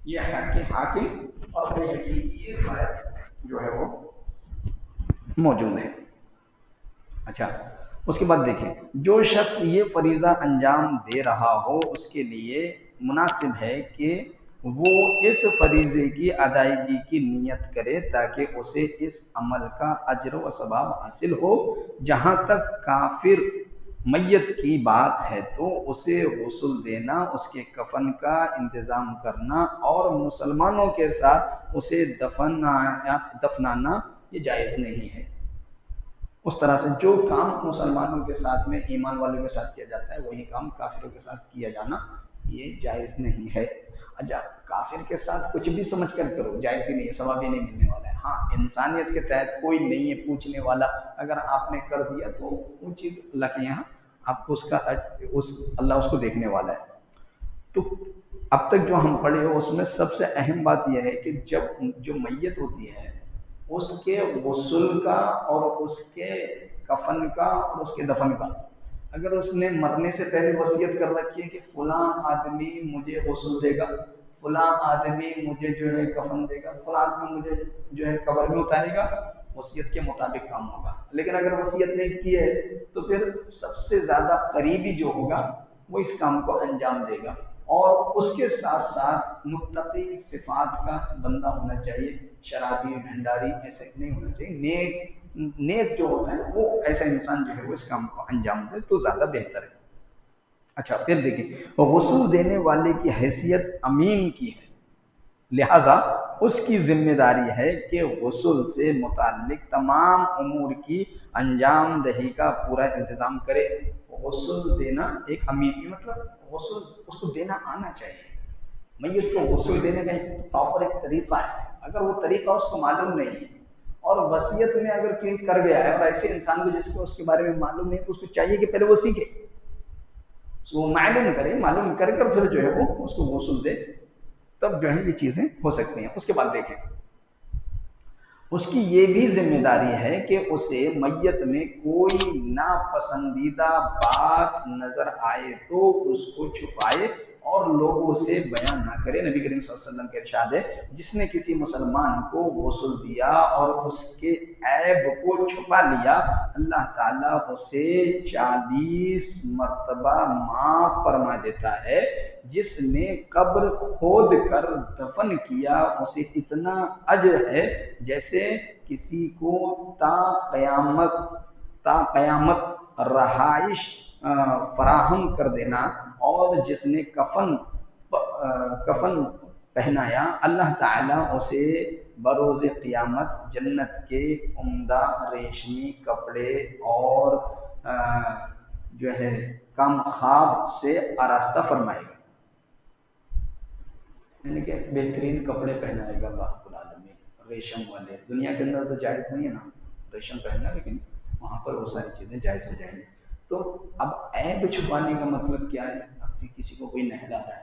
یہ حاکم اور بیہقی کی یہ روایت جو ہے وہ موجود ہے۔ اچھا، اس کے بعد دیکھیں، جو شخص یہ فریضہ انجام دے رہا ہو اس کے لیے مناسب ہے کہ وہ اس فریضے کی ادائیگی کی نیت کرے تاکہ اسے اس عمل کا اجر و ثواب حاصل ہو۔ جہاں تک کافر میت کی بات ہے تو اسے غسل دینا، اس کے کفن کا انتظام کرنا اور مسلمانوں کے ساتھ اسے دفنانا یہ جائز نہیں ہے۔ اس طرح سے جو کام مسلمانوں کے ساتھ میں ایمان والوں کے ساتھ کیا جاتا ہے وہی کام کافروں کے ساتھ کیا جانا یہ جائز نہیں ہے۔ اچھا، کافر کے ساتھ کچھ بھی سمجھ کر کرو جائز ہی نہیں ہے، ثواب ہی نہیں ملنے والا ہے۔ ہاں، انسانیت کے تحت کوئی نہیں ہے پوچھنے والا، اگر آپ نے کر دیا تو وہ چیز اللہ کے یہاں آپ کو اللہ اس کو دیکھنے والا ہے۔ تو اب تک جو ہم پڑھے ہو اس میں سب سے اہم بات یہ ہے کہ جب جو میت ہوتی ہے اس کے غسل کا اور اس کے کفن کا اور اس کے دفن کا، اگر اس نے مرنے سے پہلے وصیت کر رکھی ہے کہ فلاں آدمی مجھے غسل دے گا، فلاں آدمی مجھے جو ہے کفن دے گا، فلاں آدمی مجھے جو ہے قبر میں اتارے گا، وصیت کے مطابق کام ہوگا۔ لیکن اگر وصیت نہیں کی ہے تو پھر سب سے زیادہ قریبی جو ہوگا وہ اس کام کو انجام دے گا، اور اس کے ساتھ ساتھ متقی صفات کا بندہ ہونا چاہیے، شرابی بھنڈاری ایسے نہیں ہونا چاہیے، نیک جو ہوتا ہے وہ ایسا انسان جو ہے وہ اس کام کو انجام دے تو زیادہ بہتر ہے۔ اچھا، پھر دیکھیں، غسل دینے والے کی حیثیت امین کی ہے، لہذا اس کی ذمہ داری ہے کہ غسل سے متعلق تمام امور کی انجام دہی کا پورا انتظام کرے۔ غسل دینا ایک امین، مطلب غسل اس کو دینا آنا چاہیے۔ میت کو غسل دینے کا ایک پراپر ایک طریقہ ہے، اگر وہ طریقہ اس کو معلوم نہیں ہے اور وصیت میں اگر کوئی کر گیا ہے اور ایسے انسان کو جس کو اس کے بارے میں معلوم نہیں تو اس کو چاہیے کہ پہلے وہ سیکھے، وہ معلوم کرے، معلوم کر کر پھر جو ہے وہ اس کو غسل دے، تب جو ہے یہ چیزیں ہو سکتی ہیں۔ اس کے بعد دیکھیں، اس کی یہ بھی ذمہ داری ہے کہ اسے میت میں کوئی ناپسندیدہ بات نظر آئے تو اس کو چھپائے اور لوگوں سے بیان نہ کرے۔ نبی کریم صلی اللہ علیہ وسلم کے ارشاد ہے، جس نے کسی مسلمان کو غسل دیا اور اس کے عیب کو چھپا لیا، اللہ تعالیٰ اسے 40 مرتبہ معاف فرما دیتا ہے۔ جس نے قبر کھود کر دفن کیا اسے اتنا اجر ہے جیسے کسی کو تا قیامت رہائش فراہم کر دینا، اور جس نے کفن پہنایا اللہ تعالیٰ اسے بروز قیامت جنت کے عمدہ ریشمی کپڑے اور جو ہے کم خواب سے آراستہ فرمائے گا، یعنی کہ بہترین کپڑے پہنائے گا اللہ رب العالمین، ریشم والے۔ دنیا کے اندر تو جائز نہیں ہے نا ریشم پہننا، لیکن وہاں پر وہ ساری چیزیں جائز ہو جائیں گی۔ تو اب عیب چھپانے کا مطلب کیا ہے؟ اب کسی کو کوئی نہلا ہے،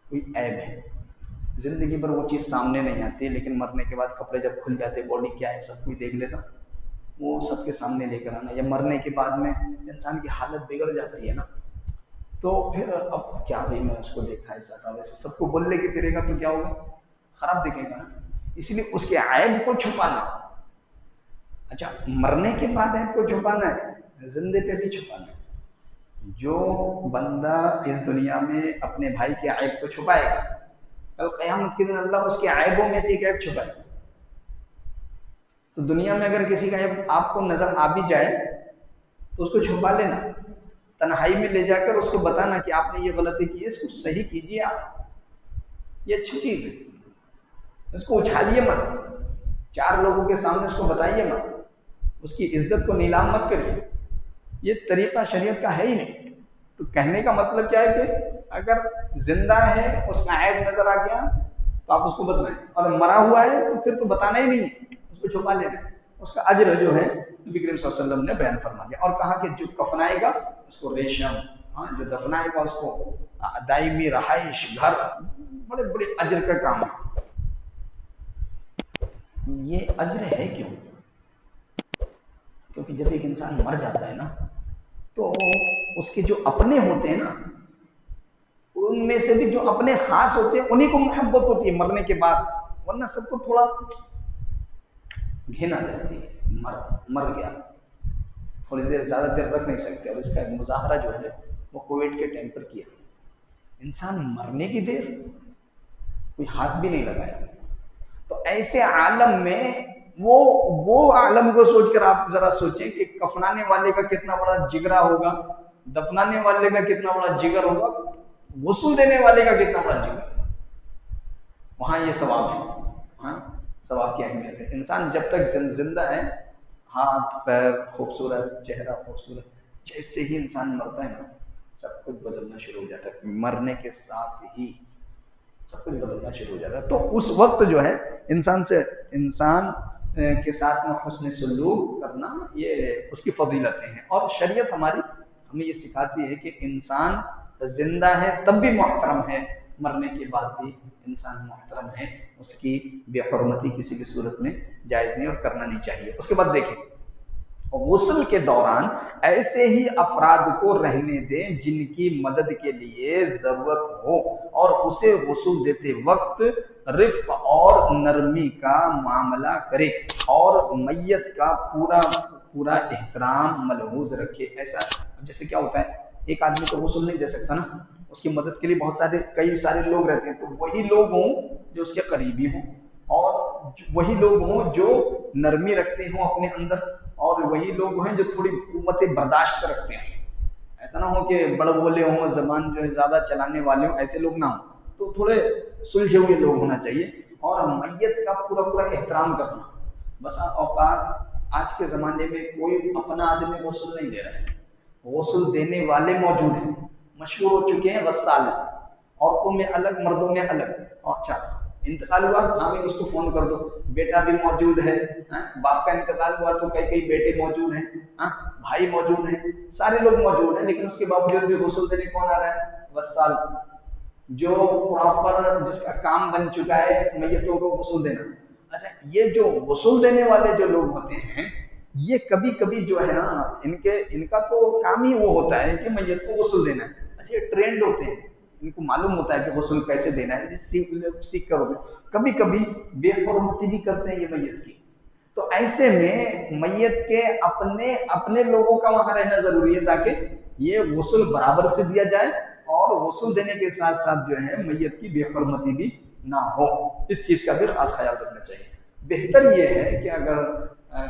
کوئی عیب ہے، زندگی پر وہ چیز سامنے نہیں آتی، لیکن مرنے کے بعد کپڑے جب کھل جاتے باڈی کیا ہے سب کوئی دیکھ لیتا، وہ سب کے سامنے لے کر آنا، یا مرنے کے بعد میں انسان کی حالت بگڑ جاتی ہے نا، تو پھر اب کیا بھائی میں اس کو دیکھا ایسا تھا ویسے، سب کو بولنے کی پھرے گا تو کیا ہوگا؟ خراب دکھے گا نا، اس لیے اس کے عیب کو چھپانا۔ اچھا، مرنے کے بعد عیب کو چھپانا ہے، زندے پہ بھی چھپانا ہے۔ جو بندہ اس دنیا میں اپنے بھائی کے عیب کو چھپائے گا، کل قیامت کے دن اللہ اس کے عیبوں میں سے ایک عیب چھپائے گا۔ تو دنیا میں اگر کسی کا عیب آپ کو نظر آ بھی جائے تو اس کو چھپا لینا، تنہائی میں لے جا کر اس کو بتانا کہ آپ نے یہ غلطی کی ہے، اس کو صحیح کیجیے، آپ یہ اچھی چیز ہے، اس کو اچھالیے مت، 4 لوگوں کے سامنے اس کو بتائیے مت، اس کی عزت کو نیلام مت کریے، یہ طریقہ شریعت کا ہے ہی نہیں۔ تو کہنے کا مطلب کیا ہے کہ اگر زندہ ہے اس کا عیب نظر آ گیا تو آپ اس کو بتلائیں، اور مرا ہوا ہے تو پھر تو بتانا ہی نہیں ہے، اس کو چھپا لینا ہے۔ اس کا اجر جو ہے نبی کریم صلی اللہ علیہ وسلم نے بیان فرما دیا، اور کہا کہ جو کفنائے گا اس کو ریشم، جو دفنائے گا اس کو دائمی رہائش گھر، بڑے بڑے اجر کا کام ہے۔ یہ اجر ہے کیوں؟ کیونکہ جب ایک انسان مر جاتا ہے نا تو اس کے جو اپنے ہوتے ہیں نا، ان میں سے بھی جو اپنے خاص ہوتے ہیں انہی کو محبت ہوتی ہے مرنے کے بعد، ورنہ سب کو تھوڑا گھنا رہتی ہے۔ مر گیا، تھوڑی دیر زیادہ دیر رکھ نہیں سکتے، اور اس کا ایک مظاہرہ جو ہے وہ کووڈ کے ٹائم پر کیا، انسان مرنے کی دیر کوئی ہاتھ بھی نہیں لگایا۔ تو ایسے عالم میں وہ عالم کو سوچ کر آپ ذرا سوچیں کہ کفنانے والے کا کتنا بڑا جگرا ہوگا، دفنانے والے کا کتنا بڑا جگر ہوگا، غسل دینے والے کا کتنا بڑا جگر۔ وہاں یہ ثواب ہے، ہاں ثواب کی اہمیت ہے۔ انسان جب تک زندہ ہے، ہاتھ پیر خوبصورت، چہرہ خوبصورت، جیسے ہی انسان مرتا ہے نا سب کچھ بدلنا شروع ہو جاتا ہے، مرنے کے ساتھ ہی سب کچھ بدلنا شروع ہو جاتا ہے۔ تو اس وقت جو ہے انسان کے ساتھ میں حسن سلوک کرنا، یہ اس کی فضیلتیں ہیں، اور شریعت ہماری ہمیں یہ سکھاتی ہے کہ انسان زندہ ہے تب بھی محترم ہے، مرنے کے بعد بھی انسان محترم ہے، اس کی بے حرمتی کسی بھی صورت میں جائز نہیں اور کرنا نہیں چاہیے۔ اس کے بعد دیکھیں غسل کے دوران ایسے ہی افراد کو رہنے دیں جن کی مدد کے لیے ضرورت ہو، اور اسے غسل دیتے وقت رفق اور نرمی کا معاملہ کرے، اور میت کا پورا احترام ملحوظ رکھے۔ ایسا جیسے کیا ہوتا ہے، ایک آدمی تو غسل نہیں دے سکتا نا، اس کی مدد کے لیے کئی سارے لوگ رہتے ہیں، تو وہی لوگ ہوں جو اس کے قریبی ہوں، اور وہی لوگ ہوں جو نرمی رکھتے ہوں اپنے اندر، اور وہی لوگ ہیں جو تھوڑی قوت برداشت رکھتے ہیں۔ ایسا نہ ہو کہ بڑ بولے ہوں، زبان جو ہے زیادہ چلانے والے ہوں، ایسے لوگ نہ ہوں، تو تھوڑے سلجھے ہوئے لوگ ہونا چاہیے، اور میت کا پورا احترام کرنا۔ بس اوقات آج کے زمانے میں کوئی اپنا آدمی غسل نہیں دے رہا ہے، غسل دینے والے موجود ہیں، مشہور ہو چکے ہیں غسال، عورتوں میں الگ مردوں میں الگ۔ اچھا انتقال ہوا، ہاں اس کو فون کر دو، بیٹا بھی موجود ہے، باپ کا انتقال ہوا تو کئی بیٹے موجود ہیں، بھائی موجود ہیں، سارے لوگ موجود ہیں، لیکن اس کے باوجود بھی غسل دینے کون آ رہا ہے؟ غسال، جو پراپر جس کا کام بن چکا ہے میتوں کو غسل دینا۔ اچھا یہ جو غسل دینے والے جو لوگ ہوتے ہیں، یہ کبھی کبھی جو ہے نا ان کا تو کام ہی وہ ہوتا ہے کہ میت کو غسل دینا ہے۔ اچھا یہ ٹرینڈ ہوتے ہیں، ان کو معلوم ہوتا ہے کہ غسل کیسے دینا ہے، سیکھ کر ہوتے، کبھی کبھی بے حرمتی بھی کرتے ہیں یہ میت کی۔ تو ایسے میں میت کے اپنے لوگوں کا وہاں رہنا ضروری ہے، تاکہ یہ غسل برابر سے دیا جائے، اور غسل دینے کے ساتھ ساتھ جو ہے میت کی بے حرمتی بھی نہ ہو، اس چیز کا بھی خاص خیال رکھنا چاہیے۔ بہتر یہ ہے کہ اگر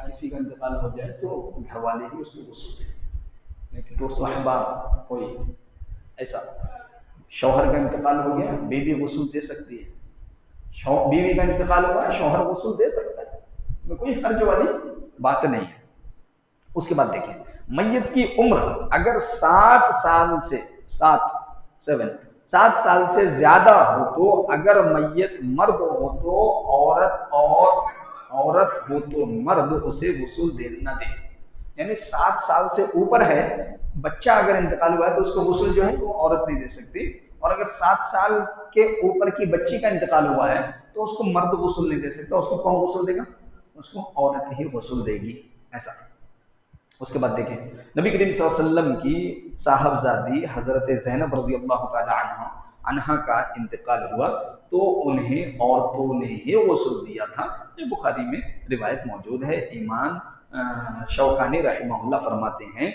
کسی کا انتقال ہو جائے تو گھر والے ہی اس کو غسل دیں، دوست احباب کوئی ایسا، شوہر کا انتقال ہو گیا بیوی غسل دے سکتی ہے، بیوی کا انتقال ہوا ہے شوہر غسل دے سکتا ہے، میں کوئی حرج والی بات نہیں ہے۔ اس کے بعد دیکھیں میت کی عمر اگر 7 سال سے زیادہ ہو تو، اگر میت مرد ہو تو عورت، اور عورت ہو تو مرد اسے غسل نہ دے۔ یعنی 7 سال سے اوپر ہے، بچہ اگر انتقال ہوا ہے تو اس کو غسل جو ہے وہ عورت نہیں دے سکتی، اور اگر 7 سال کے اوپر کی بچی کا انتقال ہوا ہے تو اس کو مرد غسل نہیں دے سکتا، اس کو کون غسل دے گا؟ اس کو عورت ہی غسل دے گی، ایسا۔ اس کے بعد دیکھیں نبی کریم صلی اللہ علیہ وسلم کی صاحبزادی حضرت زینب رضی اللہ تعالی عنہا کا انتقال ہوا تو انہیں عورتوں نے ہی غسل دیا تھا، جو بخاری میں روایت موجود ہے۔ امام شوکانی رحمہ اللہ فرماتے ہیں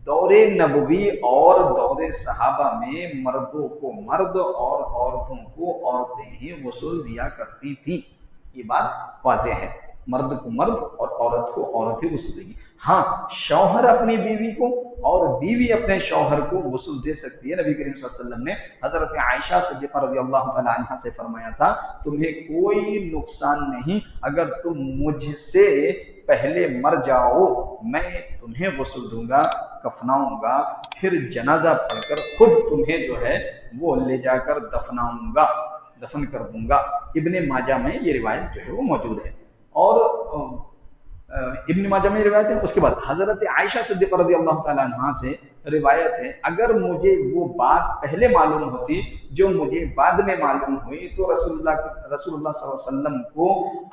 دور نبوی اور دور صحابہ میں مردوں کو مرد اور عورتوں کو عورتیں ہی غسل دیا کرتی تھیں، یہ بات واضح ہے۔ مرد کو مرد اور عورت کو عورت ہی غسل دے گی. ہاں شوہر اپنی بیوی کو اور بیوی اپنے شوہر کو غسل دے سکتی ہے. نبی کریم صلی اللہ علیہ وسلم نے حضرت عائشہ صدیقہ رضی اللہ تعالی عنہا سے فرمایا تھا تمہیں کوئی نقصان نہیں اگر تم مجھ سے پہلے مر جاؤ، میں تمہیں غسل دوں گا، کفناؤں گا، پھر جنازہ پڑھ کر خود تمہیں جو ہے وہ لے جا کر دفناؤں گا، دفن کر دوں گا. ابن ماجہ میں یہ روایت جو ہے وہ موجود ہے. اور ابن ماجہ میں روایت ہے. اس کے بعد حضرت عائشہ صدیقہ رضی اللہ تعالیٰ عنہ سے روایت ہے اگر مجھے وہ بات پہلے معلوم ہوتی جو مجھے بعد میں معلوم ہوئی تو رسول اللہ صلی اللہ علیہ وسلم کو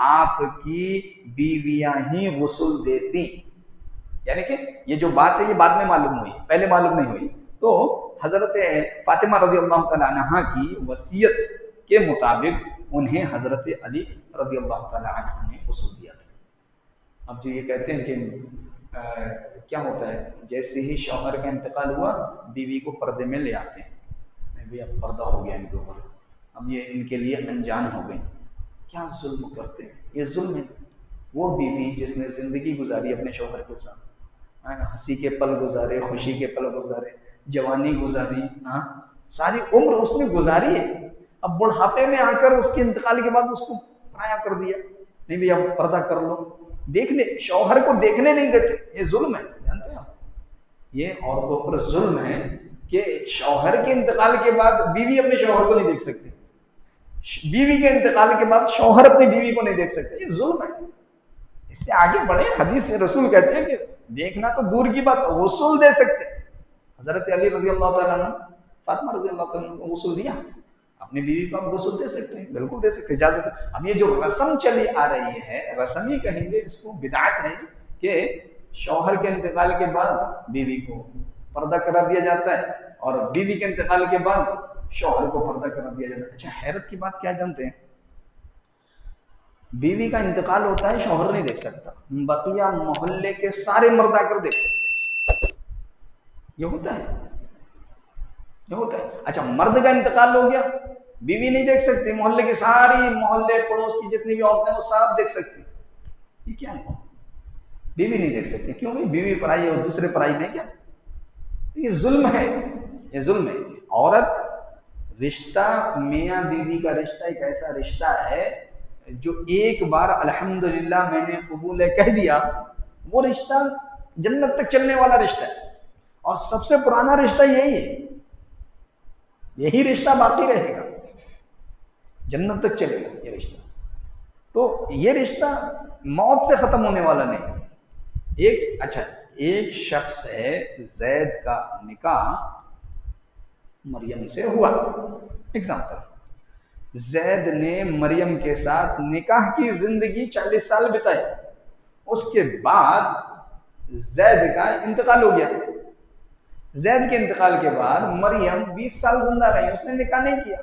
آپ کی بیویاں ہی غسل دیتی. یعنی کہ یہ جو بات ہے یہ بعد میں معلوم ہوئی، پہلے معلوم نہیں ہوئی. تو حضرت فاطمہ رضی اللہ تعالیٰ عنہ کی وصیت کے مطابق انہیں حضرت علی رضی اللہ تعالیٰ عنہ نے غسل دیا تھا. اب جو یہ کہتے ہیں کہ کیا ہوتا ہے جیسے ہی شوہر کا انتقال ہوا بیوی کو پردے میں لے آتے ہیں، بھی اب پردہ ہو گیا ان کے اوپر، اب یہ ان کے لیے انجان ہو گئی. کیا ظلم کرتے ہیں، یہ ظلم ہے. وہ بیوی جس نے زندگی گزاری اپنے شوہر کے ساتھ، ہنسی کے پل گزارے، خوشی کے پل گزارے، جوانی گزاری، ساری عمر اس نے گزاری ہے. اب بڑھاپے میں آ کر اس کے انتقال کے بعد اس کو پرایا کر دیا، نہیں بھی اب پردہ کر لو. دیکھنے شوہر کو دیکھنے نہیں دیتے، یہ ظلم ہے. جانتے ہیں یہ عورتوں پر ظلم ہے کہ شوہر کے انتقال کے بعد بیوی اپنے شوہر کو نہیں دیکھ سکتی، بیوی کے انتقال کے بعد شوہر اپنی بیوی کو نہیں دیکھ سکتے. یہ ظلم ہے. اس سے آگے بڑھے حدیث رسول کہتے ہیں کہ دیکھنا تو دور کی بات، غسل دے سکتے. حضرت علی رضی اللہ تعالیٰ عنہ فاطمہ رضی اللہ تعالیٰ عنہ کو غسل دیا، اپنی بیوی کو آپ غسل دے سکتے ہیں، بالکل دے سکتے ہیں، اجازت ہے. اب یہ جو رسم چلی آ رہی ہے، رسم ہی کہیں گے اس کو، بدعت ہے کہ شوہر کے انتقال کے بعد بیوی کو پردہ قرار دیا جاتا ہے اور بیوی کے انتقال کے بعد شوہر کو پردہ قرار دیا جاتا ہے. اچھا حیرت کی بات کیا جانتے ہیں، بیوی کا انتقال ہوتا ہے شوہر نہیں دیکھ سکتا، بقیہ محلے کے سارے مرد آ کر دیکھ سکتے. یہ ہوتا ہے، یہ ہوتا ہے. اچھا مرد کا انتقال ہو گیا، بیوی نہیں دیکھ سکتی، محلے کی ساری محلے پڑوس کی جتنی بھی عورتیں وہ سب دیکھ سکتی. یہ کیا ہے، بیوی نہیں دیکھ سکتی، کیوں؟ بیوی پرائی ہے اور دوسرے پرائی نہیں کیا؟ یہ ظلم ہے، یہ ظلم ہے. عورت رشتہ میاں بیوی کا رشتہ ایک ایسا رشتہ ہے جو ایک بار الحمدللہ میں نے قبول کہہ دیا، وہ رشتہ جنت تک چلنے والا رشتہ ہے اور سب سے پرانا رشتہ یہی ہے. یہی رشتہ باقی رہے گا، جنت تک چلے گا یہ رشتہ. تو یہ رشتہ موت سے ختم ہونے والا نہیں. ایک شخص ہے، زید کا نکاح مریم سے ہوا. ایگزامپل، زید نے مریم کے ساتھ نکاح کی زندگی 40 سال بتائی. اس کے بعد زید کا انتقال ہو گیا. زید کے انتقال کے بعد مریم 20 سال زندہ رہی، اس نے نکاح نہیں کیا.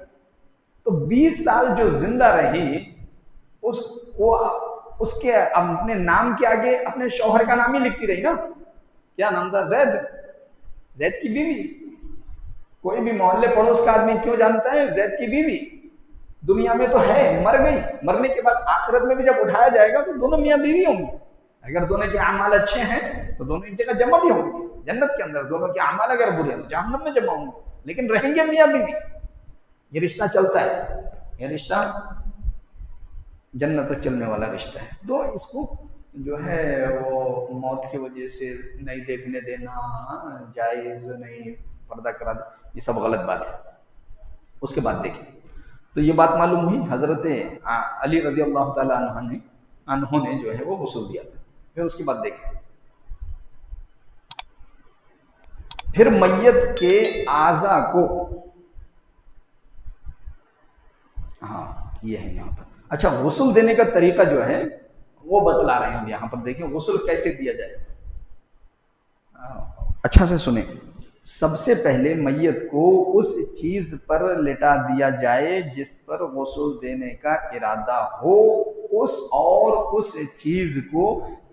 تو 20 سال جو زندہ رہی اس کے اپنے نام کے آگے اپنے شوہر کا نام ہی لکھتی رہی نا. کیا نام تھا؟ زید، زید کی بیوی. کوئی بھی محلے پڑوس کا آدمی کیوں جانتا ہے زید کی بیوی؟ دنیا میں تو ہے، مر گئی، مرنے کے بعد آخرت میں بھی جب اٹھایا جائے گا تو دونوں میاں بیوی ہوں گے. اگر دونوں کے اعمال اچھے ہیں تو دونوں ایک جگہ جمع بھی ہوں گے جنت کے اندر. دونوں کے اعمال اگر برے ہیں تو جہنم میں جمع ہوں گے، لیکن رہیں گے میاں بیوی. یہ رشتہ چلتا ہے، یہ رشتہ جنت تک چلنے والا رشتہ ہے. تو اس کو جو ہے وہ موت کی وجہ سے نہیں دیکھنے دینا جائز نہیں، پردہ کرا دے، یہ سب غلط بات ہے. اس کے بعد دیکھیں تو یہ بات معلوم ہوئی حضرت علی رضی اللہ تعالیٰ عنہ نے جو ہے وہ غسل دیا تھا. پھر اس کے بعد دیکھیں، پھر میت کے اعضاء کو، ہاں یہ ہے یہاں پر. اچھا غسل دینے کا طریقہ جو ہے وہ بتلا رہے ہیں یہاں پر. دیکھیں غسل کیسے دیا جائے. اچھا سے سنیں. سب سے پہلے میت کو اس چیز پر لٹا دیا جائے جس پر غسل دینے کا ارادہ ہو، اس چیز کو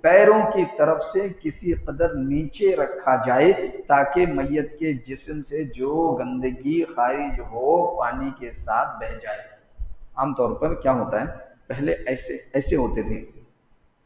پیروں کی طرف سے کسی قدر نیچے رکھا جائے تاکہ میت کے جسم سے جو گندگی خارج ہو پانی کے ساتھ بہہ جائے. عام طور پر کیا ہوتا ہے، پہلے ایسے ہوتے تھے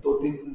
2-3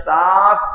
7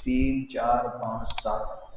3 4 5 7,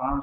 5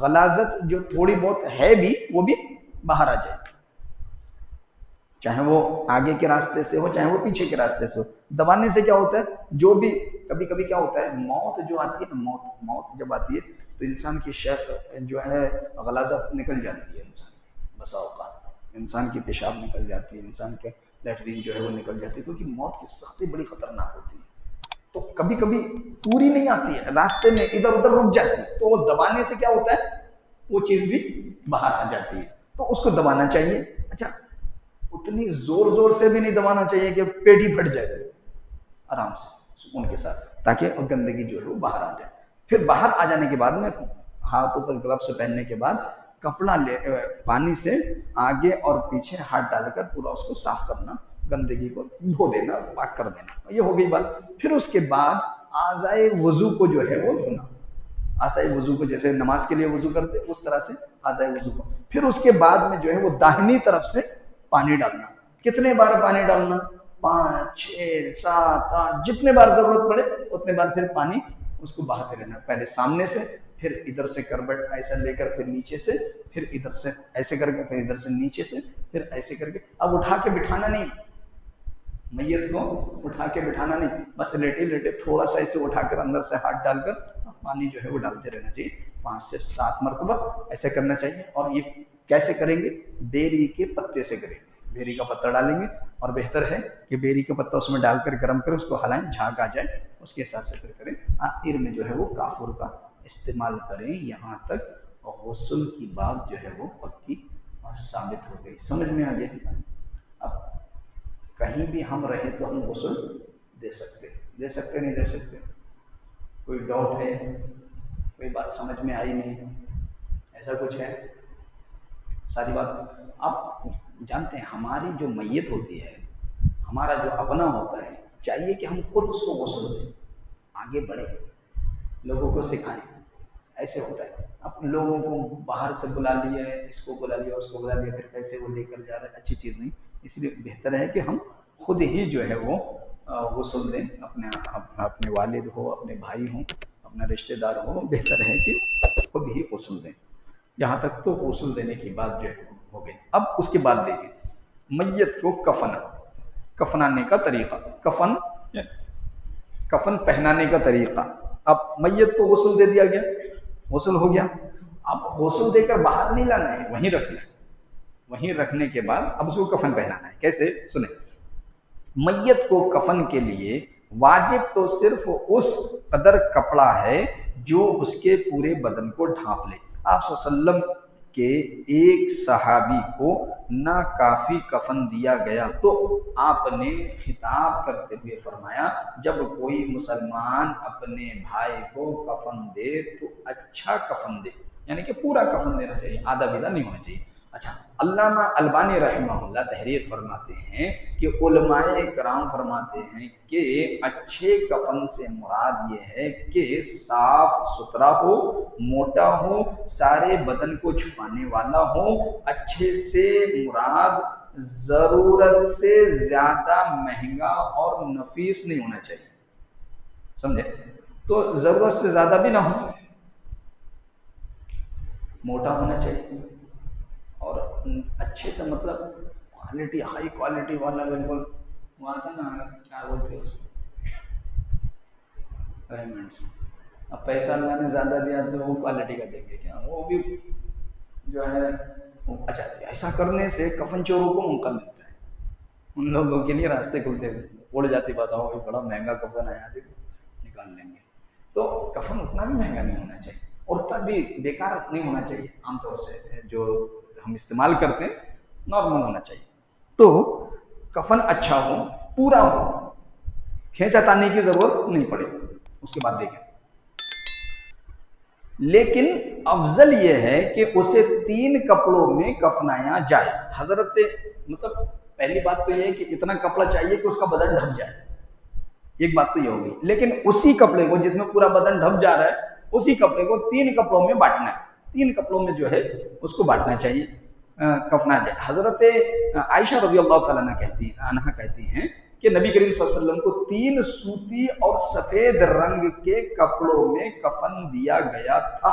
غلاظت جو تھوڑی بہت ہے بھی وہ بھی باہر آ جائے، چاہے وہ آگے کے راستے سے ہو چاہے وہ پیچھے کے راستے سے ہو۔ دبانے سے کیا ہوتا ہے، جو بھی کبھی کبھی کیا ہوتا ہے، موت جو آتی ہے نا، موت جب آتی ہے تو انسان کی جو ہے غلاظت نکل جاتی ہے، انسان بسا اوقات انسان کی پیشاب نکل جاتی ہے، انسان کے لیٹرین جو ہے وہ نکل جاتی ہے، کیونکہ موت کی سختی بڑی خطرناک ہوتی ہے۔ تو کبھی کبھی پوری نہیں آتی ہے، راستے میں ادھر ادھر رک جاتی ہے، تو وہ دبانے سے کیا ہوتا ہے، وہ چیز بھی باہر آ جاتی ہے، تو اس کو دبانا چاہیے۔ اچھا، اتنی زور زور سے بھی نہیں دبانا چاہیے کہ پیٹ ہی پھٹ جائے، آرام سے سکون کے ساتھ، تاکہ گندگی جو ہے وہ باہر آ جائے۔ پھر باہر آ جانے کے بعد میں ہاتھوں پر گلوز پہننے کے بعد کپڑا لے پانی سے آگے اور پیچھے ہاتھ ڈال کر پورا اس کو صاف کرنا، گندگی کو دھو دینا، پاک کر دینا، یہ ہو گئی بات۔ پھر اس کے بعد اعضائے وضو کو جو ہے وہ دھونا، اعضائے وضو کو جیسے نماز کے لیے وضو کرتے اس طرح سے اعضائے وضو کو۔ پھر اس کے بعد میں جو ہے وہ داہنی طرف سے پانی ڈالنا۔ کتنے بار پانی ڈالنا؟ 5 6 7 8 جتنے بار ضرورت پڑے اتنے بار پھر پانی اس کو بہاتے رہنا، پہلے سامنے سے، پھر ادھر سے کربٹ ایسا لے کر، پھر نیچے سے، پھر ادھر سے ایسے کر کے، پھر ادھر سے نیچے سے، پھر ایسے کر کے۔ اب اٹھا کے بٹھانا نہیں، میت کو اٹھا کے بٹھانا نہیں، بس لیٹے لیٹے تھوڑا سا اسے اٹھا کر اندر سے ہاتھ ڈال کر پانی جو ہے وہ ڈالتے رہنا چاہیے، 5 سے 7 مرتبہ ایسے کرنا چاہیے۔ اور یہ کیسے کریں گے؟ بیری کے پتے سے کریں گے، بیری کا پتا ڈالیں گے، اور بہتر ہے کہ بیری کا پتا اس میں ڈال کر گرم کر اس کو ہلائیں، جھاگ آ جائے، اس کے حساب سے پھر کریں۔ آخر میں جو ہے وہ کافور کا استعمال کریں، یہاں تک غسل کی بات جو ہے وہ پکی اور ثابت ہو گئی۔ سمجھ میں آ گیا؟ اب کہیں بھی ہم رہیں تو ہم غسل دے سکتے نہیں دے سکتے؟ کوئی ڈاؤٹ ہے؟ کوئی بات سمجھ میں آئی نہیں؟ ایسا کچھ ہے؟ ساری بات آپ جانتے ہیں، ہماری جو میت ہوتی ہے، ہمارا جو اپنا ہوتا ہے، چاہیے کہ ہم خود اس کو غسل دیں، آگے بڑھیں، لوگوں کو سکھائیں۔ ایسے ہوتا ہے، اب لوگوں کو باہر سے بلا لیا ہے، اس کو بلا لیا اس کو بلا لیا، پھر کیسے وہ لے کر جا رہا ہے، اچھی چیز نہیں۔ اس لیے بہتر ہے کہ ہم خود ہی جو ہے وہ غسل دیں، اپنے والد ہو، اپنے بھائی ہوں، اپنا رشتہ دار ہو، بہتر ہے کہ خود ہی غسل دیں۔ یہاں تک تو غسل دینے کی بات جو ہے ہو گئی۔ اب اس کے بعد دیکھیں میت کو کفنانے کا طریقہ، کفن پہنانے کا طریقہ۔ اب میت کو غسل دے دیا گیا، غسل ہو گیا، اب غسل دے کر باہر نہیں لانا ہے، وہیں رکھنا ہے۔ وہیں رکھنے کے بعد اب اس کو کفن پہنانا ہے۔ کیسے؟ سنیں، میت کو کفن کے لیے واجب تو صرف اس قدر کپڑا ہے جو اس کے پورے بدن کو ڈھانپ لے۔ آپ صلی اللہ علیہ وسلم کے ایک صحابی کو ناکافی کفن دیا گیا تو آپ نے خطاب کرتے ہوئے فرمایا، جب کوئی مسلمان اپنے بھائی کو کفن دے تو اچھا کفن دے، یعنی کہ پورا کفن دینا چاہیے، آدھا بیدھا نہیں ہونا چاہیے۔ اچھا، علامہ البانی رحمہ اللہ تحریر فرماتے ہیں کہ علماء کرام فرماتے ہیں کہ اچھے کفن سے مراد یہ ہے کہ صاف ستھرا ہو، موٹا ہو، سارے بدن کو چھپانے والا ہو۔ اچھے سے مراد ضرورت سے زیادہ مہنگا اور نفیس نہیں ہونا چاہیے، سمجھے؟ تو ضرورت سے زیادہ بھی نہ ہو، موٹا ہونا چاہیے، اور اچھے کا مطلب کوالٹی، ہائی کوالٹی والا، بالکل وہ آتا نا، کیا بولتے ہیں اس کو، ڈائمنڈس۔ اب پیسہ اللہ نے زیادہ دیا تو وہ کوالٹی کا دیں گے کیا؟ وہ بھی جو ہے اچھا، ایسا کرنے سے کفن چوروں کو موقع ملتا ہے، ان لوگوں کے لیے راستے کھلتے ہیں، اڑ جاتی بات، ہو بڑا مہنگا کفن آیا، نکال لیں گے۔ تو کفن اتنا بھی مہنگا نہیں ہونا چاہیے، اور اتنا بھی بیکار نہیں ہونا چاہیے، عام طور سے جو ہم استعمال کرتے ہیں نارمل ہونا چاہیے۔ تو کفن اچھا ہو، پورا ہو، کھینچا تانے کی ضرورت نہیں پڑے۔ اس کے بعد دیکھیں، لیکن افضل یہ ہے کہ اسے 3 کپڑوں میں کفنایا جائے۔ حضرت مطلب پہلی بات تو یہ ہے کہ اتنا کپڑا چاہیے کہ اس کا بدن ڈھک جائے، ایک بات تو یہ ہوگی، لیکن اسی کپڑے کو جس میں پورا بدن ڈھک جا رہا ہے، اسی کپڑے کو 3 کپڑوں میں بانٹنا ہے، 3 کپڑوں میں جو ہے اس کو بانٹنا چاہیے، کفنا جائے۔ حضرت عائشہ رضی اللہ تعالیٰ عنہا کہتی ہیں کہ نبی کریم صلی اللہ علیہ وسلم کو 3 سوتی اور سفید رنگ کے کپڑوں میں کفن دیا گیا تھا،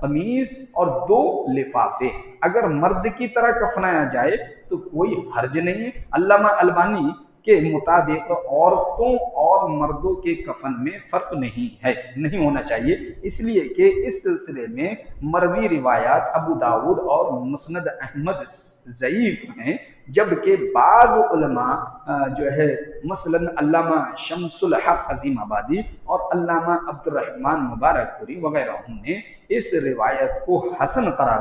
قمیص اور 2 لفافے اگر مرد کی طرح کفنایا جائے تو کوئی حرج نہیں ہے۔ علامہ البانی کے مطابق عورتوں اور مردوں کے کفن میں فرق نہیں ہونا چاہیے، اس لیے کہ اس سلسلے میں مروی روایات ابو داؤد اور مسند احمد ضعیف ہیں، جبکہ بعض علماء جو ہے مثلا علامہ شمس الحق عظیم آبادی اور علامہ عبد الرحمن مبارک پوری وغیرہ نے اس روایت کو حسن قرار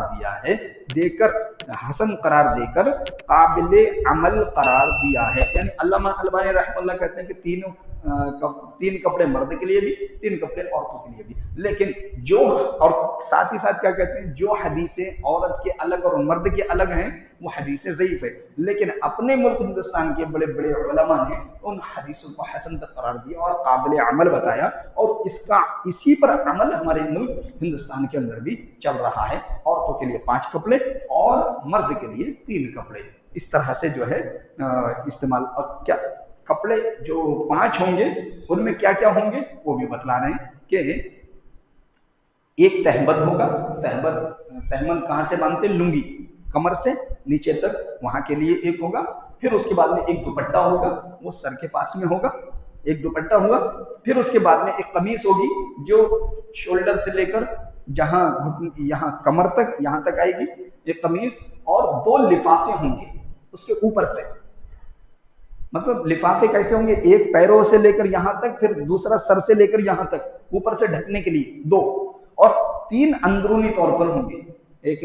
دے کر قابل عمل قرار دیا ہے۔ یعنی علامہ البانی رحمہ اللہ کہتے ہیں کہ تین کپڑے مرد کے لیے بھی، 3 کپڑے عورتوں کے لیے بھی، لیکن اور ساتھ ہی ساتھ کیا کہتے ہیں، جو حدیثیں عورت کے الگ اور مرد کے الگ ہیں وہ حدیثیں ضعیف ہے، لیکن اپنے ملک ہندوستان کے بڑے بڑے علماء نے ان حدیثوں کو حسن تک قرار دیا اور قابل عمل بتایا، اور اسی پر عمل ہمارے ملک ہندوستان کے اندر بھی چل رہا ہے۔ عورتوں کے لیے 5 کپڑے اور مرد کے لیے 3 کپڑے، اس طرح سے جو ہے استعمال۔ اور کیا کپڑے جو 5 ہوں گے ان میں کیا کیا ہوں گے وہ بھی بتلا رہے ہیں کہ ایک تہبند ہوگا، تہبند کہاں سے باندھتے، لنگی، کمر سے نیچے تک، وہاں کے لیے ایک ہوگا، پھر اس کے بعد میں ایک دوپٹہ ہوگا، وہ سر کے پاس میں ہوگا، ایک دوپٹہ ہوا، پھر اس کے بعد میں ایک قمیص ہوگی جو شولڈر سے لے کر یہاں کمر تک، یہاں تک آئے گی ایک قمیص، اور 2 لفافے ہوں گے اس کے اوپر سے۔ مطلب لفافے کیسے ہوں گے، ایک پیروں سے لے کر یہاں تک، پھر دوسرا سر سے لے کر یہاں تک اوپر سے ڈھکنے کے لیے 2، اور 3 اندرونی طور پر ہوں گے، ایک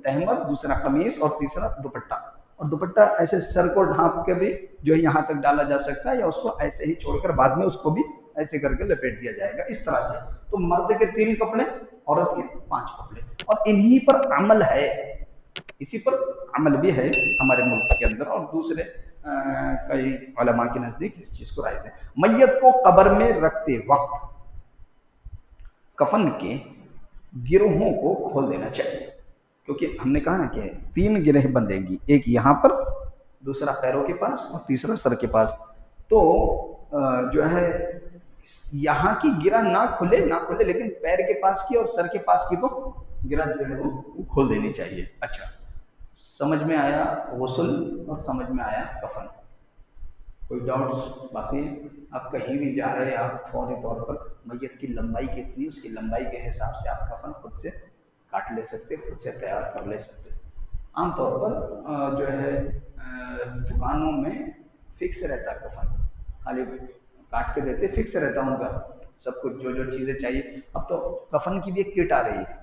تہمت، دوسرا قمیص اور تیسرا دوپٹہ۔ اور دوپٹہ ایسے سر کو ڈھانپ کے بھی جو ہے یہاں تک ڈالا جا سکتا ہے، یا اس کو ایسے ہی چھوڑ کر بعد میں اس کو بھی ایسے کر کے لپیٹ دیا جائے گا، اس طرح سے۔ تو مرد کے 3 کپڑے، عورت کے 5 کپڑے، اور انہی پر عمل ہے، اسی پر عمل بھی ہے ہمارے ملک کے اندر، اور دوسرے کئی علماء کے نزدیک اس چیز کو رائج ہے۔ میت کو قبر میں رکھتے وقت کفن کے گروہوں کو کھول دینا چاہیے، کیونکہ ہم نے کہا نا کہ 3 گرہ بندیں گی، ایک یہاں پر، دوسرا پیروں کے پاس اور تیسرا سر کے پاس۔ تو جو ہے یہاں کی گرہ نہ کھلے لیکن پیر کے پاس کی اور سر کے پاس کی تو گرہ جو ہے وہ کھول دینی چاہیے۔ اچھا، سمجھ میں آیا غسل اور سمجھ میں آیا کفن؟ کوئی ڈاؤٹس باقی؟ آپ کہیں بھی جا رہے ہیں، آپ فوری طور پر میت کی لمبائی کتنی، اس کی لمبائی کے حساب سے آپ کفن خود سے کاٹ لے سکتے، خود سے تیار کر لے سکتے۔ عام طور پر جو ہے دکانوں میں فکس رہتا ہے کفن، خالی کاٹ کے دیتے، فکس رہتا ان کا سب کچھ، جو چیزیں چاہیے۔ اب تو کفن کی بھی ایک کٹ آ رہی ہے،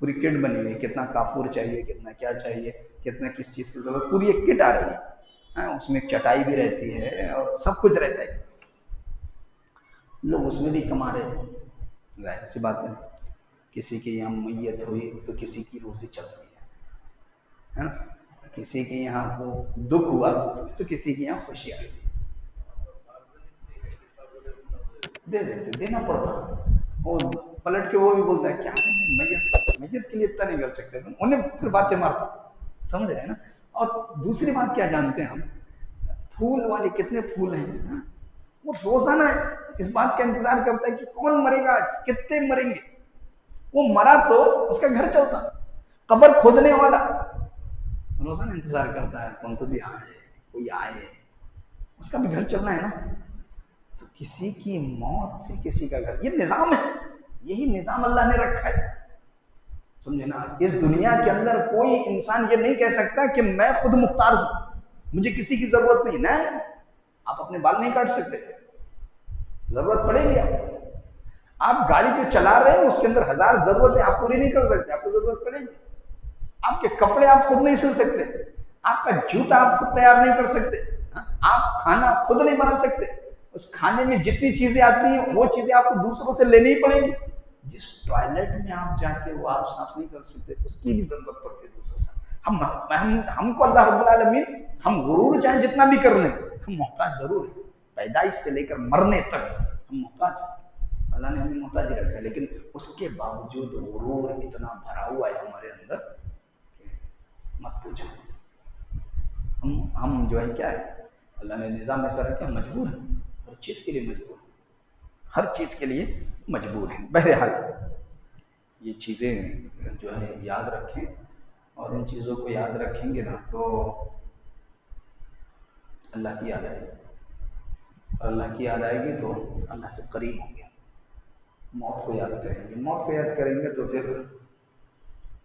پوری کٹ بنی ہوئی، کتنا کافور چاہیے، کتنا کیا چاہیے، کتنا کس چیز کی ضرورت، پوری ایک کٹ آ رہی ہے، اس میں چٹائی بھی رہتی ہے اور سب کچھ رہتا ہے۔ لوگ اس میں بھی کما رہے ہیں، ظاہر سی بات ہے، کسی کے یہاں میت ہوئی تو کسی کی روزی چل رہی ہے نا، کسی کے یہاں وہ دکھ ہوا تو کسی کے یہاں خوشی آئی، دے دیتے، دینا پڑتا۔ وہ پلٹ کے وہ بھی بولتا ہے کیا میت کے لیے اتنا نہیں کر سکتے، انہیں پھر باتیں مارتا، سمجھ رہے ہیں نا۔ اور دوسری بات کیا جانتے ہیں ہم، پھول والے کتنے پھول ہیں، وہ روزانہ اس بات کا انتظار کرتا ہے کہ کون مرے گا، کتنے مریں گے، وہ مرا تو اس کا گھر چلتا، قبر کھودنے والا روزانہ انتظار کرتا ہے کون تو بھی آئے، کوئی آئے، اس کا بھی گھر چلنا ہے نا۔ تو کسی کی موت سے کسی کا گھر، یہ نظام ہے، یہی نظام اللہ نے رکھا ہے، سمجھے نا۔ اس دنیا کے اندر کوئی انسان یہ نہیں کہہ سکتا کہ میں خود مختار ہوں، مجھے کسی کی ضرورت نہیں، نہ آپ اپنے بال نہیں کاٹ سکتے، ضرورت پڑے گی آپ گاڑی جو چلا رہے ہیں اس کے اندر 1000 ضرورتیں آپ پوری نہیں کر سکتے، آپ کو ضرورت پڑے گی۔ آپ کے کپڑے آپ خود نہیں سل سکتے، آپ کا جوتا آپ خود تیار نہیں کر سکتے، آپ کھانا خود نہیں بنا سکتے، اس کھانے میں جتنی چیزیں آتی ہیں وہ چیزیں آپ کو دوسروں سے لینی ہی پڑیں گی۔ جس ٹوائلٹ میں آپ جاتے وہ آپ صاف نہیں کر سکتے، اس کی بھی ضرورت پڑتی ہے دوسروں سے۔ ہم کو اللہ رب العالمین، ہم غرور چاہے جتنا بھی کر لیں، ہم محتاج ضرور ہیں، پیدائش سے لے کر مرنے تک ہم محتاج ہیں، اللہ نے ہمیں محتاج رکھا ہے، لیکن اس کے باوجود غرور اتنا بھرا ہوا ہے ہمارے اندر کہ مت پوچھو۔ ہم جو ہے کیا ہے، اللہ نے نظام ایسا رکھا، مجبور ہے، ہر چیز کے لیے مجبور ہے، ہر چیز کے لیے مجبور ہے۔ بہرحال یہ چیزیں جو ہے یاد رکھیں، اور ان چیزوں کو یاد رکھیں گے نا تو اللہ کی یاد آئے گی، اور اللہ کی یاد آئے گی تو اللہ سے قریب ہوں گے۔ موت کو یاد کریں گے، موت کو یاد کریں گے تو پھر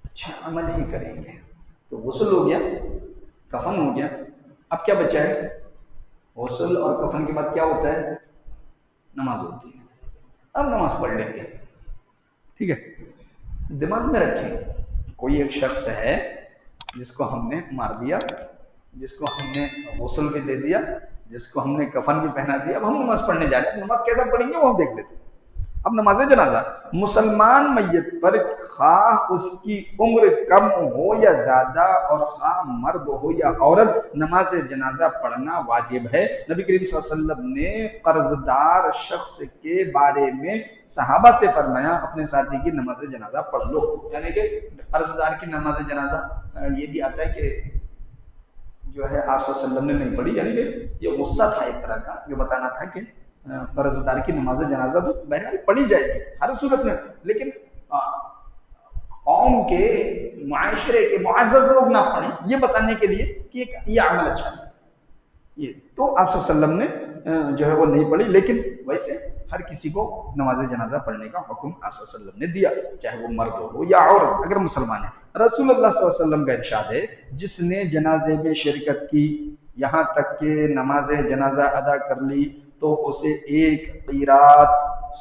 اچھا عمل ہی کریں گے۔ تو غسل ہو گیا، کفن ہو گیا، اب کیا بچا ہے؟ غسل اور کفن کے بعد کیا ہوتا ہے؟ نماز ہوتی ہے۔ اب نماز پڑھ لیں گے، ٹھیک ہے؟ دماغ میں رکھیں، کوئی ایک شخص ہے جس کو ہم نے مار دیا، جس کو ہم نے غسل بھی دے دیا، جس کو ہم نے کفن بھی پہنا دیا، اب ہم نماز پڑھنے جا رہے ہیں، نماز کیسا پڑھیں گے وہ ہم دیکھ لیتے ہیں۔ اب نماز جنازہ، مسلمان میت پر خواہ اس کی عمر کم ہو یا زیادہ اور خواہ مرد ہو یا عورت، نماز جنازہ پڑھنا واجب ہے۔ نبی کریم صلی اللہ علیہ وسلم نے قرضدار شخص کے بارے میں صحابہ سے فرمایا اپنے ساتھی کی نماز جنازہ پڑھ لو، یعنی کہ قرضدار کی نماز جنازہ یہ بھی آتا ہے کہ جو ہے آپ صلی اللہ علیہ وسلم نے نہیں پڑھی، یعنی کہ یہ غصہ تھا ایک طرح کا، جو بتانا تھا کہ قرضدار کی نماز جنازہ تو بہرحال پڑھی جائے گی ہر صورت میں، لیکن قوم کے معاشرے کے معزز لوگ نہ پڑھیں، یہ بتانے کے لیے کہ یہ عمل اچھا ہے۔ یہ تو آپ صلی اللہ علیہ وسلم نے جو ہے وہ نہیں پڑھی، لیکن ویسے ہر کسی کو نماز جنازہ پڑھنے کا حکم آپ صلی اللہ علیہ وسلم نے دیا، چاہے وہ مرد ہو یا عورت، اگر مسلمان ہے۔ رسول اللہ صلی اللہ علیہ وسلم کا ارشاد ہے، جس نے جنازے میں شرکت کی یہاں تک کہ نماز جنازہ ادا کر لی تو اسے 1 قیراط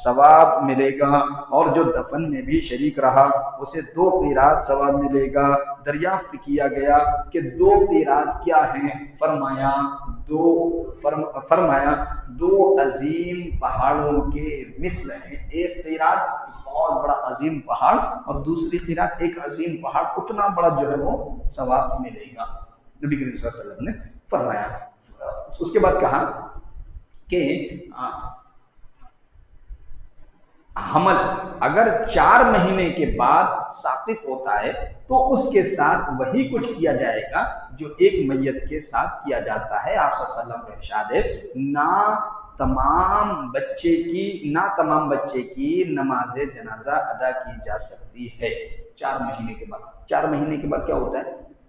ثواب ملے گا، اور جو دفن میں بھی شریک رہا اسے 2 قیراط ثواب ملے گا۔ دریافت کیا گیا کہ 2 قیراط کیا ہیں؟ فرمایا دو عظیم پہاڑوں کے مثل ہیں۔ 1 قیراط بہت بڑا عظیم پہاڑ، اور دوسری قیراط ایک عظیم پہاڑ، اتنا بڑا جو ہے وہ ثواب ملے گا، نبی کریم صلی اللہ علیہ وسلم نے فرمایا۔ اس کے بعد کہا کہ حمل اگر 4 مہینے کے بعد ساقط ہوتا ہے تو اس کے ساتھ وہی کچھ کیا جائے گا جو ایک میت کے ساتھ کیا جاتا ہے۔ آپ صلی اللہ علیہ وسلم کا ارشاد ہے، نہ تمام بچے کی نماز جنازہ ادا کی جا سکتی ہے 4 مہینے کے بعد۔ 4 مہینے کے بعد کیا ہوتا ہے؟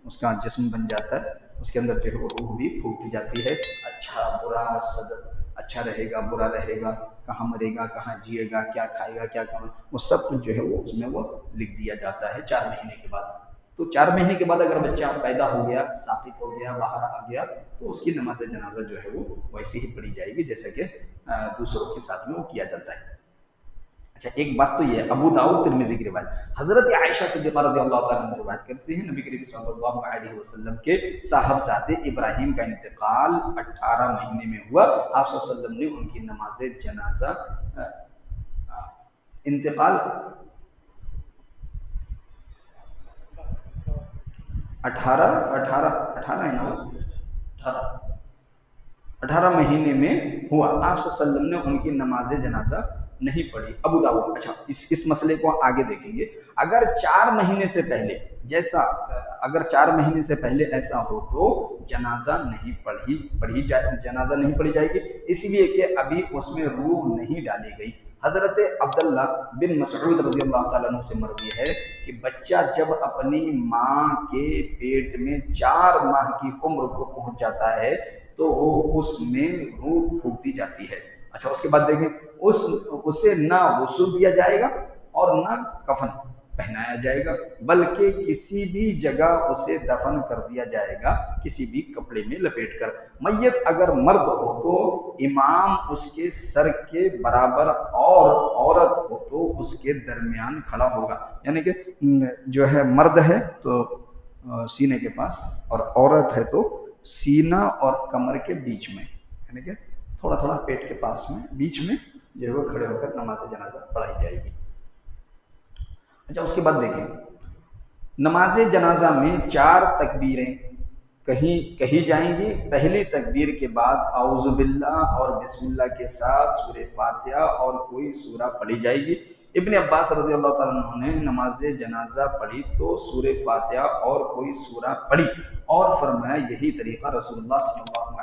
اس کا جسم بن جاتا ہے، اس کے اندر جو ہے وہ روح بھی پھوٹتی جاتی ہے، اچھا برا صدر، اچھا رہے گا برا رہے گا، کہاں مرے گا کہاں جیے گا، کیا کھائے گا کیا کھائے گا، وہ سب کچھ جو ہے وہ اس میں وہ لکھ دیا جاتا ہے 4 مہینے کے بعد۔ تو 4 مہینے کے بعد اگر بچہ پیدا ہو گیا، ثابت ہو گیا، باہر آ گیا، تو اس کی نماز جنازہ جو ہے وہ ویسے ہی پڑھی جائے گی جیسے کہ دوسروں کے ساتھ میں وہ کیا جاتا ہے۔ اچھا، ایک بات تو یہ ہے، ابو داؤد ترمذی کی روایت، حضرت عائشہ صدیقہ رضی اللہ تعالیٰ عنہ روایت کرتے ہیں، نبی کریم صلی اللہ علیہ وسلم کے صاحبزادے ابراہیم کا انتقال 18 مہینے میں ہوا۔ آپ صلی اللہ علیہ وسلم نے ان کی نماز جنازہ انتقال 18 مہینے میں ہوا۔ آپ صلی اللہ علیہ وسلم نے ان کی نماز جنازہ نہیں پڑھی، ابو داؤد۔ اچھا، اس مسئلے کو آگے دیکھیں گے۔ اگر 4 مہینے سے پہلے ایسا ہو تو جنازہ نہیں پڑھی جائے گی، اس لیے کہ ابھی اس میں روح نہیں ڈالی گئی۔ حضرت عبداللہ بن مسعود رضی اللہ تعالیٰ عنہ سے مروی ہے کہ بچہ جب اپنی ماں کے پیٹ میں 4 ماہ کی عمر کو پہنچ جاتا ہے تو اس میں روح پھوٹتی جاتی ہے۔ اچھا، اس کے بعد دیکھیں، اسے نہ غسل دیا جائے گا اور نہ کفن پہنایا جائے گا، بلکہ کسی بھی جگہ اسے دفن کر دیا جائے گا، کسی بھی کپڑے میں لپیٹ کر۔ میت اگر مرد ہو تو امام اس کے سر کے برابر، اور عورت ہو تو اس کے درمیان کھڑا ہوگا، یعنی کہ جو ہے مرد ہے تو سینے کے پاس، اور عورت ہے تو سینہ اور کمر کے بیچ میں، یعنی کہ تھوڑا تھوڑا پیٹ کے پاس میں، بیچ میں جو ہے وہ کھڑے ہو کر نماز جنازہ پڑھائی جائے گی۔ اچھا، اس کے بعد دیکھیں، نماز جنازہ میں 4 تکبیریں کہی جائیں گی۔ پہلی تکبیر کے بعد اعوذ باللہ اور بسم اللہ کے ساتھ سورہ فاتحہ اور کوئی سورہ پڑھی جائے گی۔ ابن عباس رضی اللہ تعالیٰ عنہ نے نماز جنازہ پڑھی تو سورہ فاتحہ اور کوئی سورہ پڑھی، اور فرمایا یہی طریقہ رسول اللہ صلی اللہ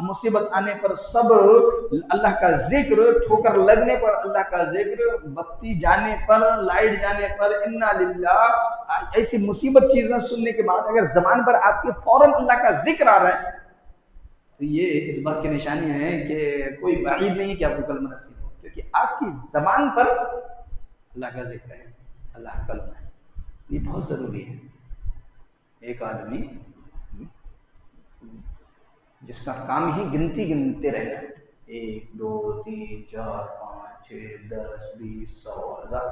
مصیبت آنے پر صبر، اللہ کا ذکر، ٹھوکر لگنے پر اللہ کا ذکر، بتی جانے پر، لائٹ جانے پر انا للہ، ایسی مصیبت چیزیں سننے کے بعد اگر زبان پر آپ کے فوراً اللہ کا ذکر آ رہا ہے تو یہ اس بات کی نشانی ہے کہ کوئی بعید نہیں کہ آپ کو کلمہ نصیب ہو، کیونکہ آپ کی زبان پر اللہ کا ذکر ہے، اللہ کا کلمہ ہے، یہ بہت ضروری ہے۔ ایک آدمی جس کا کام ہی گنتی گنتے رہنا ہے، 1 2 3 4 5 6 10 20 100 1000،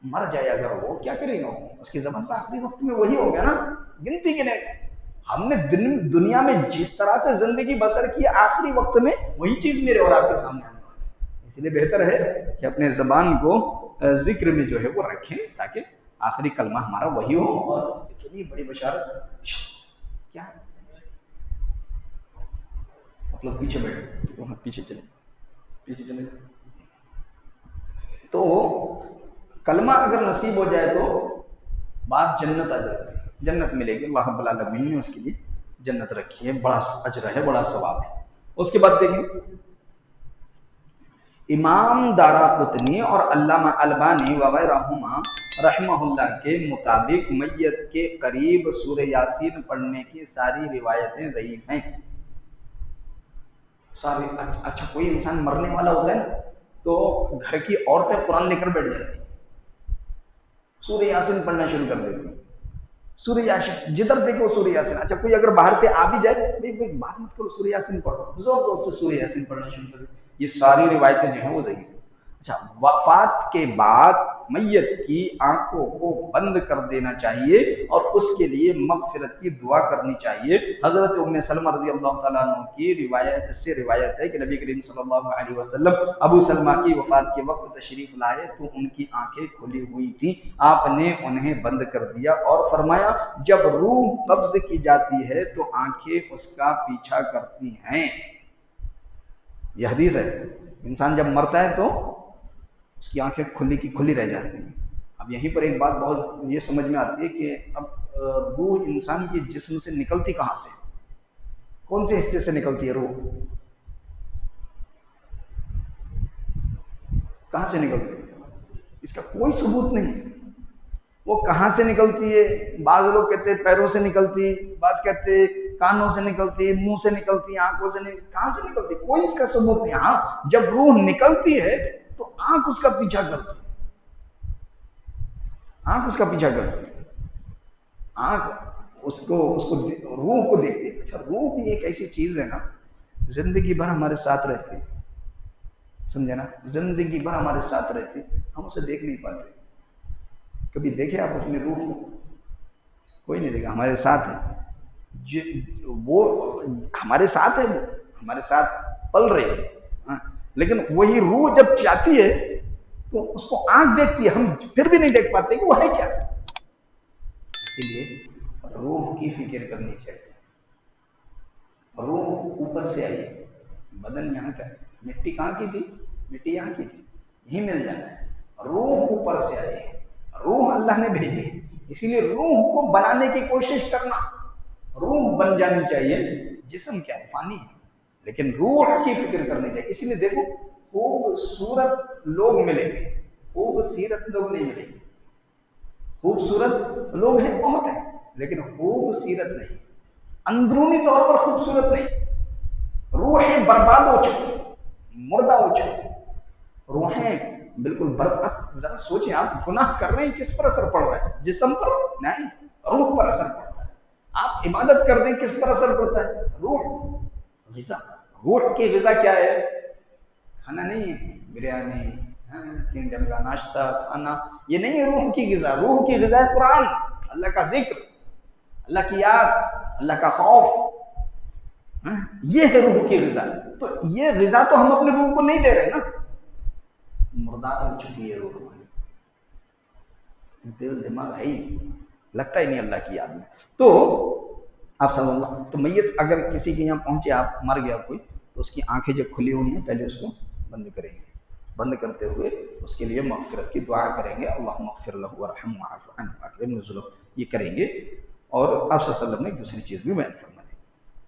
مر جائے اگر وہ کیا کرے گا؟ اس کی زبان پر آخری وقت میں وہی ہو گیا نا، گنتی گنے گا۔ ہم نے دنیا میں جس طرح سے زندگی بسر کی، آخری وقت میں وہی چیز میرے اور آپ کے سامنے آنے والی ہے۔ اس لیے بہتر ہے کہ اپنے زبان کو ذکر میں جو ہے وہ رکھیں تاکہ آخری کلمہ ہمارا وہی ہو۔ اور اتنی بڑی بشارت کیا ہے؟ مطلب پیچھے بیٹھ، پیچھے چلے تو کلمہ اگر نصیب ہو جائے تو بات جنت آ جائے گی، جنت ملے گی، اللہ رب العالمین نے اس کے لیے جنت رکھی ہے، بڑا اجر ہے، بڑا ثواب ہے۔ اس کے بعد دیکھیں امام دارقطنی اور علامہ البانی وغیرہما رحمہ اللہ کے مطابق میت کے قریب سورہ یاسین پڑھنے کی ساری روایتیں ضعیف ہیں۔ اچھا کوئی انسان مرنے والا ہوتا ہے نا تو گھر کی عورتیں قرآن لے کر بیٹھ جاتی ہیں، سورہ یاسین پڑھنا شروع کر دیتی ہیں، سورہ یاسین جدھر دیکھو سورہ یاسین۔ اچھا کوئی اگر باہر سے آ بھی جائے بھائی بات مت کرو، سورہ یاسین پڑھو، زور سے سورہ یاسین پڑھنا شروع کر دیتی۔ یہ ساری روایتیں جو ہیں وہ ضعیف ہیں۔ اچھا وفات کے بعد میت کی آنکھوں کو بند کر دینا چاہیے اور اس کے لیے مغفرت کی دعا کرنی چاہیے۔ حضرت ام سلمہ رضی اللہ تعالیٰ عنہ کی روایت ہے کہ نبی کریم صلی اللہ علیہ وسلم ابو سلمہ کی وفات کے وقت تشریف لائے تو ان کی آنکھیں کھلی ہوئی تھیں، آپ نے انہیں بند کر دیا اور فرمایا جب روح قبض کی جاتی ہے تو آنکھیں اس کا پیچھا کرتی ہیں۔ یہ حدیث ہے، انسان جب مرتا ہے تو اس کی آنکھیں کھلی کی کھلی رہ جاتی ہیں۔ اب یہیں پر ایک بات بہت یہ سمجھ میں آتی ہے کہ اب روح انسان کی جسم سے نکلتی کہاں سے، کون سے حصے سے نکلتی ہے روح، کہاں سے نکلتی ہے؟ اس کا کوئی ثبوت نہیں، وہ کہاں سے نکلتی ہے؟ بعض لوگ کہتے ہیں پیروں سے نکلتی، بعض کہتے ہیں کانوں سے نکلتی، منہ سے نکلتی، آنکھوں سے نکلتی، کہاں سے نکلتی؟ کوئی اس کا ثبوت نہیں۔ ہاں جب روح نکلتی ہے تو آنکھ اس کا پیچھا کرتی، آنکھ اس کا پیچھا کرتی، آنکھ اس کو روح کو دیکھتی ہے۔ اچھا روح بھی ایک ایسی چیز ہے نا زندگی بھر ہمارے ساتھ رہتی، سمجھے نا، زندگی بھر ہمارے ساتھ رہتی، ہم اسے دیکھ نہیں پاتے۔ کبھی دیکھے آپ اپنی روح کو؟ کوئی نہیں دیکھا، ہمارے ساتھ ہے، وہ ہمارے ساتھ ہے، وہ ہمارے ساتھ پل رہی ہے، لیکن وہی روح جب چاہتی ہے تو اس کو آنکھ دیکھتی ہے، ہم پھر بھی نہیں دیکھ پاتے کہ وہ ہے کیا۔ اسی لیے روح کی فکر کرنی چاہیے۔ روح اوپر سے آئی ہے، بدن یہاں کا، مٹی کہاں کی تھی؟ مٹی یہاں کی تھی، یہی مل جانا ہے۔ روح اوپر سے آئی ہے، روح اللہ نے بھیجی، اسی لیے روح کو بنانے کی کوشش کرنا، روح بن جانی چاہیے۔ جسم کیا ہے؟ فانی ہے، لیکن روح کی فکر کرنی چاہیے۔ اسی لیے دیکھو خوبصورت لوگ ملیں گے، خوبصورت لوگ نہیں ملیں گے۔ خوبصورت لوگ ہیں، بہت ہیں، لیکن خوبصورت نہیں، اندرونی طور پر خوبصورت نہیں۔ روحیں برباد ہو چکی، مردہ ہو چکی، روحیں بالکل برباد۔ ذرا سوچیں آپ گناہ کر رہے ہیں، کس پر اثر پڑ رہا ہے؟ جسم پر نہیں، روح پر اثر پڑتا ہے۔ آپ عبادت کر دیں، کس پر اثر پڑتا ہے؟ روح، غذا۔ روح کی غذا کیا ہے؟ کھانا نہیں ہے، بریانی، 3 ٹائم کا ناشتہ، کھانا، یہ نہیں ہے روح کی غذا۔ روح کی غذا ہے قرآن، اللہ کا ذکر، اللہ کی یاد، اللہ کا خوف، یہ ہے روح کی غذا۔ تو یہ غذا تو ہم اپنے روح کو نہیں دے رہے نا، مردار ہو چکی ہے روح ہماری، دل دماغ ہے ہی لگتا ہی نہیں اللہ کی یاد میں۔ تو آپ صلی اللہ، تو میت اگر کسی کے یہاں پہنچے، آپ مر گیا کوئی، تو اس کی آنکھیں جب کھلی ہوئی ہیں پہلے اس کو بند کریں گے، بند کرتے ہوئے اس کے لیے مغفرت کی دعا کریں گے، اللہم اغفر لہ وارحمہ واعف عنہ واکرم نزلہ، یہ کریں گے۔ اور آپ صلی اللہ علیہ وسلم نے دوسری چیز بھی بیان فرمائی،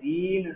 3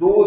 2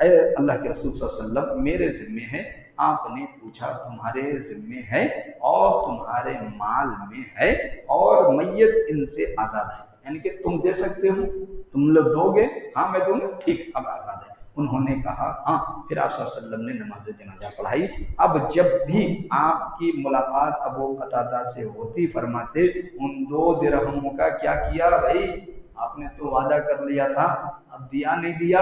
اے اللہ کے رسول صلی اللہ علیہ وسلم میرے ذمے ہے. آپ نے پوچھا تمہارے ذمے ہے اور تمہارے مال میں ہے اور میت ان سے آزاد ہے، یعنی کہ تم دے سکتے ہو، تم لوگ دو گے؟ ہاں میں دوں گا، ٹھیک اب آزاد ہے. انہوں نے کہا ہاں. پھر آپ صلی اللہ علیہ وسلم نے نماز جنازہ پڑھائی. اب جب بھی آپ کی ملاقات ابو قتادہ سے ہوتی فرماتے ان 2 درہموں کا کیا کیا بھائی؟ آپ نے تو وعدہ کر لیا تھا، اب دیا نہیں دیا.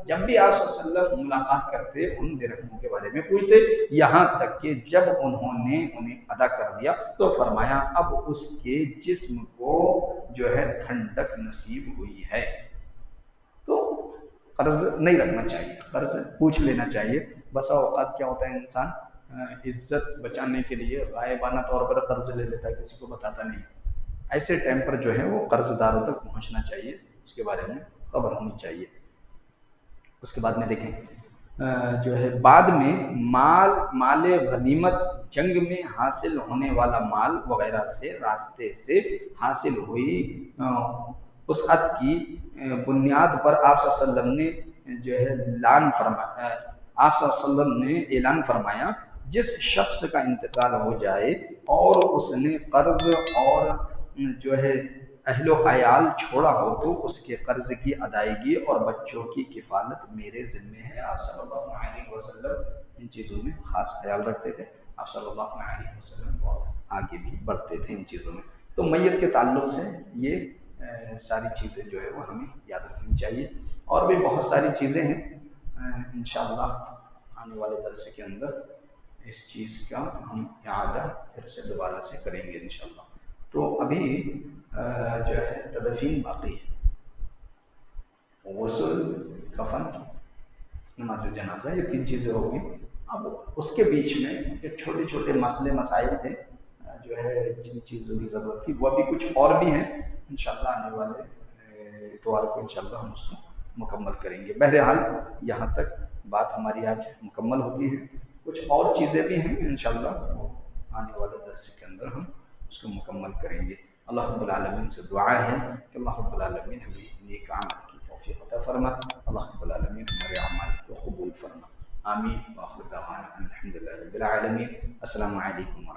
جب بھی آپ صلی اللہ علیہ وسلم ملاقات کرتے ان درہموں کے بارے میں پوچھتے، یہاں تک کہ جب انہوں نے انہیں ادا کر دیا تو فرمایا اب اس کے جسم کو جو ہے ٹھنڈک نصیب ہوئی ہے. تو قرض نہیں رکھنا چاہیے، قرض پوچھ لینا چاہیے. بسا اوقات کیا ہوتا ہے انسان عزت بچانے کے لیے غائبانہ طور پر قرض لے لیتا ہے، کسی کو بتاتا نہیں. ایسے ٹائم پر جو ہے وہ قرض داروں تک پہنچنا چاہیے، اس کے بارے میں خبر ہونی چاہیے. اس کے بعد میں دیکھیں جو ہے بعد میں مال غنیمت جنگ میں حاصل ہونے والا مال وغیرہ سے راستے سے حاصل ہوئی وسعت کی بنیاد پر آپ صلی اللہ علیہ وسلم نے جو ہے آپ صلی اللہ علیہ وسلم نے اعلان فرمایا جس شخص کا انتقال ہو جائے اور اس نے قرض اور جو ہے اہل و عیال چھوڑا ہو تو اس کے قرض کی ادائیگی اور بچوں کی کفالت میرے ذمے ہے. آپ صلی اللہ علیہ وسلم ان چیزوں میں خاص خیال رکھتے تھے. آپ صلی اللہ علیہ وسلم بہت آگے بھی بڑھتے تھے ان چیزوں میں. تو میت کے تعلق سے یہ ساری چیزیں جو ہے وہ ہمیں یاد رکھنی چاہیے. اور بھی بہت ساری چیزیں ہیں، انشاءاللہ آنے والے درس کے اندر اس چیز کا ہم اعادہ پھر سے دوبارہ سے کریں گے انشاءاللہ. تو ابھی جو ہے تدفین باقی ہے، غسل، کفن، نماز جنازہ، یہ 3 چیزیں ہوگی. اب اس کے بیچ میں جو چھوٹے چھوٹے مسئلے مسائل تھے جو ہے جن چیزوں کی ضرورت تھی وہ بھی کچھ اور بھی ہیں، انشاءاللہ آنے والے اتوار کو انشاءاللہ ہم اس کو مکمل کریں گے. بہرحال یہاں تک بات ہماری آج مکمل ہوتی ہے. کچھ اور چیزیں بھی ہیں انشاءاللہ وہ آنے والے درس کے اندر ہم اس کو مکمل کریں گے. اللہ رب العالمین سے دعا ہے کہ اللہ رب العالمین ہمیں نیک عمل کی توفیق عطا فرما. اللہ رب العالمین ہمارے اعمال کو قبول فرما. آمین. وآخر دعوانا الحمدللہ رب العالمین. السلام علیکم.